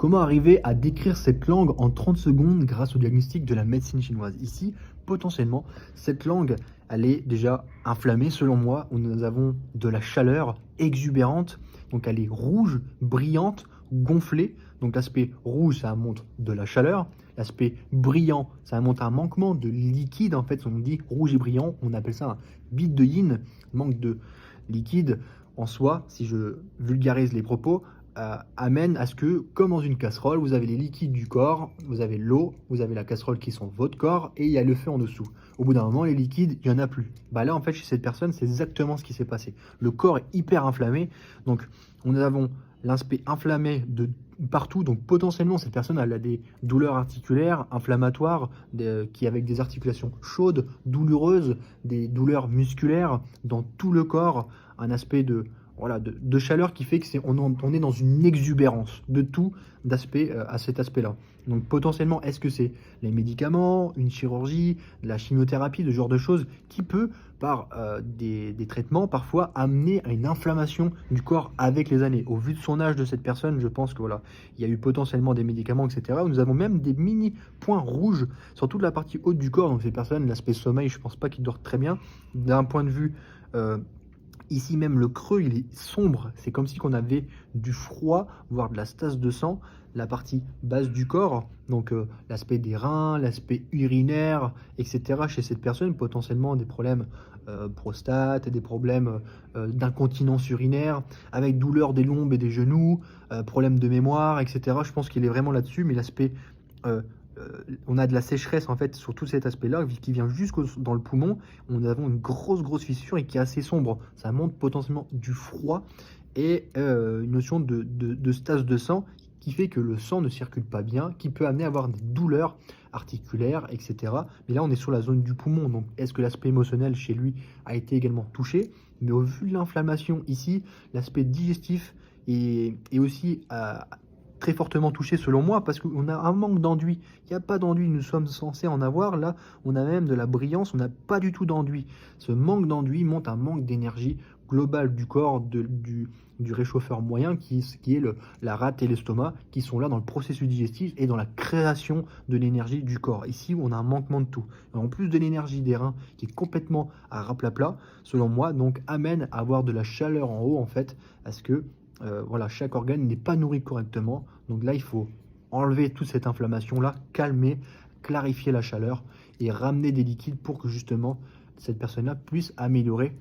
Comment arriver à décrire cette langue en 30 secondes grâce au diagnostic de la médecine chinoise? Ici, potentiellement, cette langue, elle est déjà inflammée selon moi, où nous avons de la chaleur exubérante, donc elle est rouge, brillante, gonflée. Donc l'aspect rouge, ça montre de la chaleur. L'aspect brillant, ça montre un manquement de liquide. En fait, on dit rouge et brillant, on appelle ça un bit de yin, manque de liquide en soi, si je vulgarise les propos, amène à ce que, comme dans une casserole, vous avez les liquides du corps, vous avez l'eau, vous avez la casserole qui sont votre corps, et il y a le feu en dessous. Au bout d'un moment, les liquides, il n'y en a plus. Bah là, en fait, chez cette personne, c'est exactement ce qui s'est passé. Le corps est hyper inflammé, donc nous avons l'aspect inflammé de partout, donc potentiellement, cette personne elle a des douleurs articulaires, inflammatoires, qui avec des articulations chaudes, douloureuses, des douleurs musculaires dans tout le corps, un aspect de voilà, de chaleur qui fait que on est dans une exubérance de tout d'aspect à cet aspect-là. Donc potentiellement, est-ce que c'est les médicaments, une chirurgie, de la chimiothérapie, ce genre de choses qui peut, par des traitements, parfois amener à une inflammation du corps avec les années. Au vu de son âge de cette personne, je pense que voilà, il y a eu potentiellement des médicaments, etc. Nous avons même des mini points rouges sur toute la partie haute du corps. Donc ces personnes, l'aspect sommeil, je pense pas qu'ils dorment très bien. D'un point de vue ici même, le creux, il est sombre. C'est comme si on avait du froid, voire de la stase de sang. La partie basse du corps, donc l'aspect des reins, l'aspect urinaire, etc. Chez cette personne, potentiellement des problèmes prostate, des problèmes d'incontinence urinaire, avec douleur des lombes et des genoux, problèmes de mémoire, etc. Je pense qu'il est vraiment là-dessus, mais l'aspect euh, on a de la sécheresse en fait sur tout cet aspect-là qui vient jusqu'au dans le poumon. On avons une grosse fissure et qui est assez sombre. Ça montre potentiellement du froid et une notion de stase de sang qui fait que le sang ne circule pas bien, qui peut amener à avoir des douleurs articulaires, etc. Mais là, on est sur la zone du poumon. Donc, est-ce que l'aspect émotionnel chez lui a été également touché? Mais au vu de l'inflammation ici, l'aspect digestif est aussi très fortement touché selon moi parce qu'on a un manque d'enduit. Il n'y a pas d'enduit, nous sommes censés en avoir. Là, on a même de la brillance, on n'a pas du tout d'enduit. Ce manque d'enduit montre un manque d'énergie globale du corps, du réchauffeur moyen qui est la rate et l'estomac qui sont là dans le processus digestif et dans la création de l'énergie du corps. Ici, on a un manquement de tout. Et en plus de l'énergie des reins qui est complètement à raplapla, selon moi, donc amène à avoir de la chaleur en haut en fait, à ce que voilà, chaque organe n'est pas nourri correctement. Donc là, il faut enlever toute cette inflammation-là, calmer, clarifier la chaleur et ramener des liquides pour que justement cette personne-là puisse améliorer